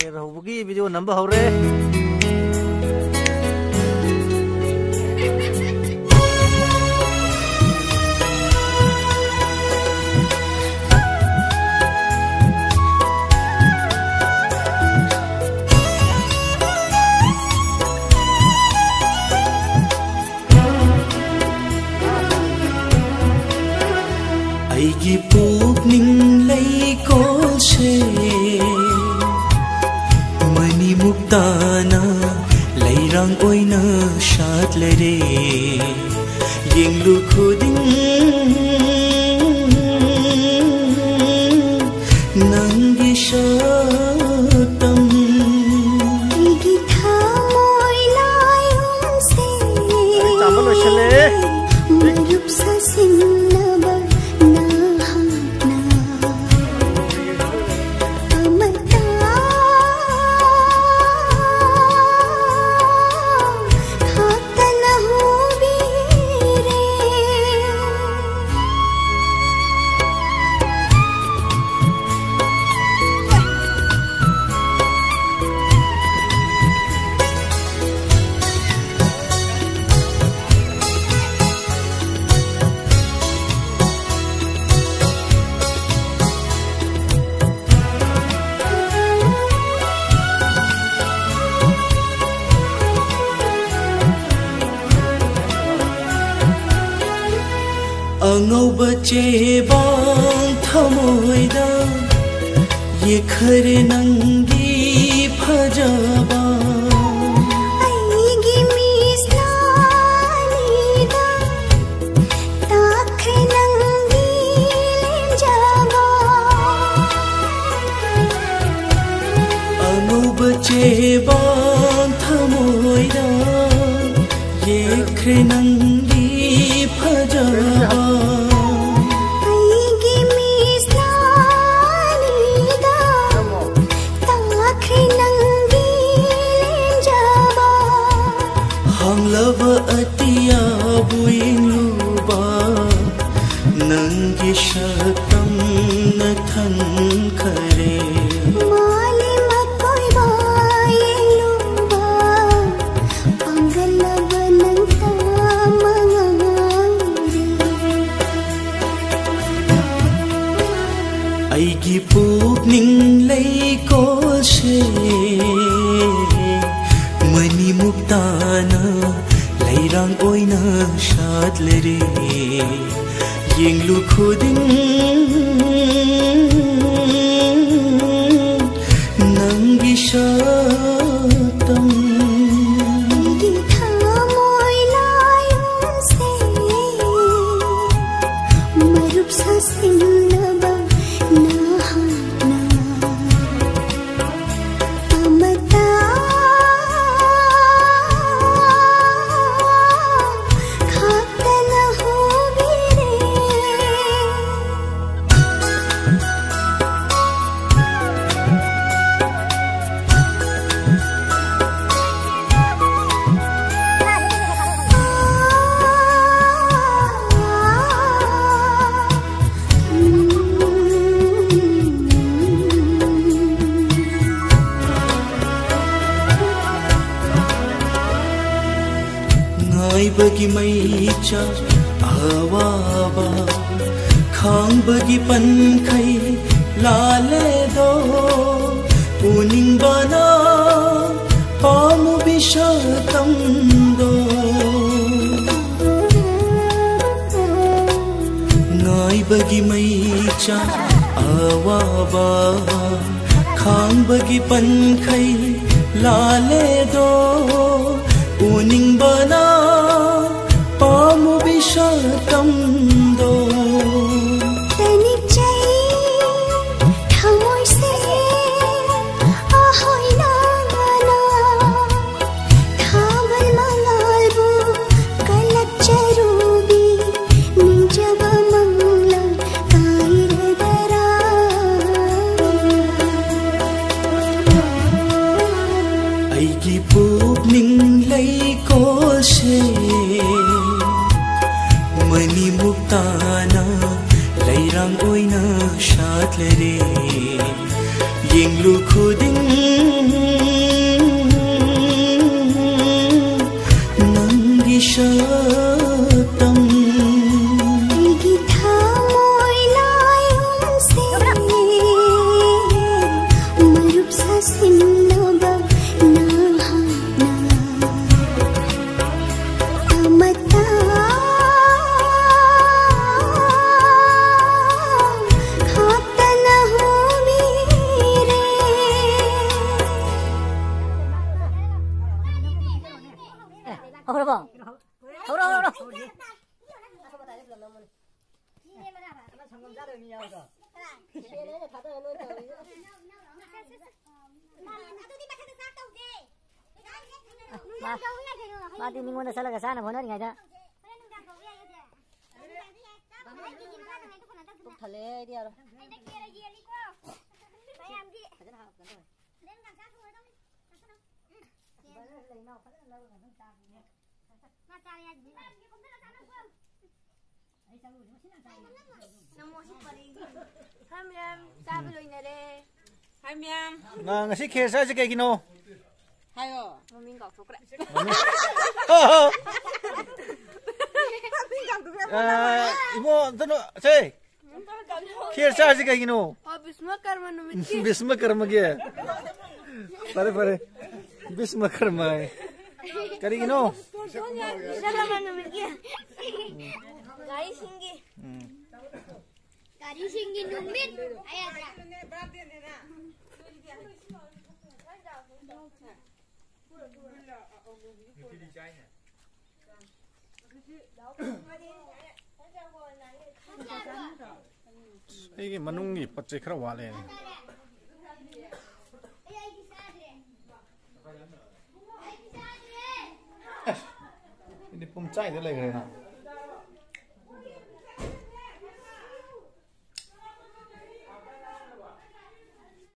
खेर होगी video number हो रे ꯑꯩꯒꯤ ꯄꯨꯛꯅꯤꯡ ꯂꯩꯀꯣꯜꯁꯦ ꯃꯅꯤꯃꯨꯛ ꯇꯥꯅ ꯂꯩꯔꯥꯡ ꯑꯣꯏꯅ ꯁꯥꯠꯂꯔꯦ ꯌꯦꯡꯂꯨ ꯈꯨꯗꯤꯡ ꯅꯪꯒꯤ ꯁꯛꯇꯝ ꯑꯩꯒꯤ ꯊꯃꯣꯏ ꯂꯥꯏꯌꯣꯟꯁꯦ ꯆꯥꯝꯕ ꯂꯣꯏꯁꯜꯂꯦ ꯃꯔꯨꯞ ꯁꯥꯁꯤꯟꯅꯕ ꯑꯉꯧꯕ ꯆꯦꯕꯥꯡ ꯊꯃꯣꯏꯗ ꯌꯦꯛꯈꯔꯦ ꯅꯪꯒꯤ ꯐꯖꯕ ꯑꯩꯒꯤ ꯃꯤꯠꯌꯦꯡꯗ ꯇꯥꯈ꯭ꯔꯦ ꯅꯪꯒꯤ ꯂꯦꯝꯖꯕ ꯑꯉꯧꯕ ꯆꯦꯕꯥꯡ ꯊꯃꯣꯏꯗ ꯌꯦꯛꯈ꯭ꯔꯦ ꯅꯪꯒꯤ ꯐꯖꯕ ꯍꯥꯡꯂꯕ ꯑꯇꯤꯌꯥꯕꯨ ꯌꯦꯡꯂꯨꯕ ꯅꯪꯒꯤ ꯁꯛꯇꯝꯅ ꯊꯟꯈꯔꯦ ꯃꯥꯂꯦꯝ ꯑꯀꯣꯏꯕ ꯌꯦꯡꯂꯨꯕ ꯄꯥꯡꯒꯜꯂꯕ ꯅꯪꯇ ꯃꯉꯥꯏꯔꯦ ꯑꯩꯒꯤ ꯄꯨꯛꯅꯤꯡ ꯂꯩꯀꯣꯜꯁꯦ ꯃꯅꯤꯃꯨꯛ ꯇꯥꯅ ꯂꯩꯔꯥꯡ ꯑꯣꯏꯅ ꯁꯥꯠꯂꯔꯦ ꯌꯦꯡꯂꯨ ꯈꯨꯗꯤꯡ ꯅꯪꯒꯤ ꯁꯛꯇꯝ ꯑꯩꯒꯤ ꯊꯃꯣꯏ ꯂꯥꯏꯌꯣꯟꯁꯦ ꯃꯔꯨꯞ ꯁꯥꯁꯤꯟꯅꯕ ꯅꯍꯥꯛꯅ ꯑꯃꯠꯇ ꯉꯥꯏꯕꯒꯤ ꯃꯩꯆꯥꯛ ꯑꯋꯥꯕ ꯈꯥꯡꯕꯒꯤ ꯄꯟꯈꯩ ꯂꯥꯜꯂꯦꯗꯣ ꯎꯅꯤꯡꯕꯅ ꯄꯥꯝꯃꯨꯕꯤ ꯁꯛꯇꯝꯗꯣ ꯉꯥꯏꯕꯒꯤ ꯃꯩꯆꯥꯛ ꯑꯋꯥꯕ ꯈꯥꯡꯕꯒꯤ ꯄꯟꯈꯩ ꯂꯥꯜꯂꯦꯗꯣ ꯎꯅꯤꯡꯕꯅ ꯄꯥꯝꯃꯨꯕꯤ ꯁꯛꯇꯝꯗꯣ ꯇꯅꯤꯆꯩ ꯊꯃꯣꯏꯁꯦ ꯑꯍꯣꯏ ꯅꯥꯅ ꯊꯥꯕꯜ ꯃꯉꯥꯜꯕꯨ ꯀꯜꯂꯛꯆꯔꯨꯕꯤ ꯅꯤꯡꯖꯕ ꯃꯪꯂꯥꯟ ꯀꯥꯏꯔꯗꯔꯥ ꯑꯩꯒꯤ ꯄꯨꯛꯅꯤꯡ ꯂꯩꯀꯣꯜꯁꯦ ꯃꯅꯤꯃꯨꯛ ꯇꯥꯅ ꯂꯩꯔꯥꯡ ꯑꯣꯏꯅ ꯁꯥꯠꯂꯔꯦ yinglu khuding nangi shatam Igi thamoy layong se Marup sa sinlobag nahana Amata khata na humire Hầu bông, hầu đâu đâu. Ba thì mình muốn là sao là cái sao nó muốn nói ngày đó. Cũng thật lẽ đi rồi. Nga ngasi kesa si kay gino. Hayo. Imo tano say. Kesa si kay gino. Bismakarma gya. Pare. Bismakarma. Kari gino. Kari singgi numit ayah Ini manungi pacai kera wale. Ini pumcai dia lagi na.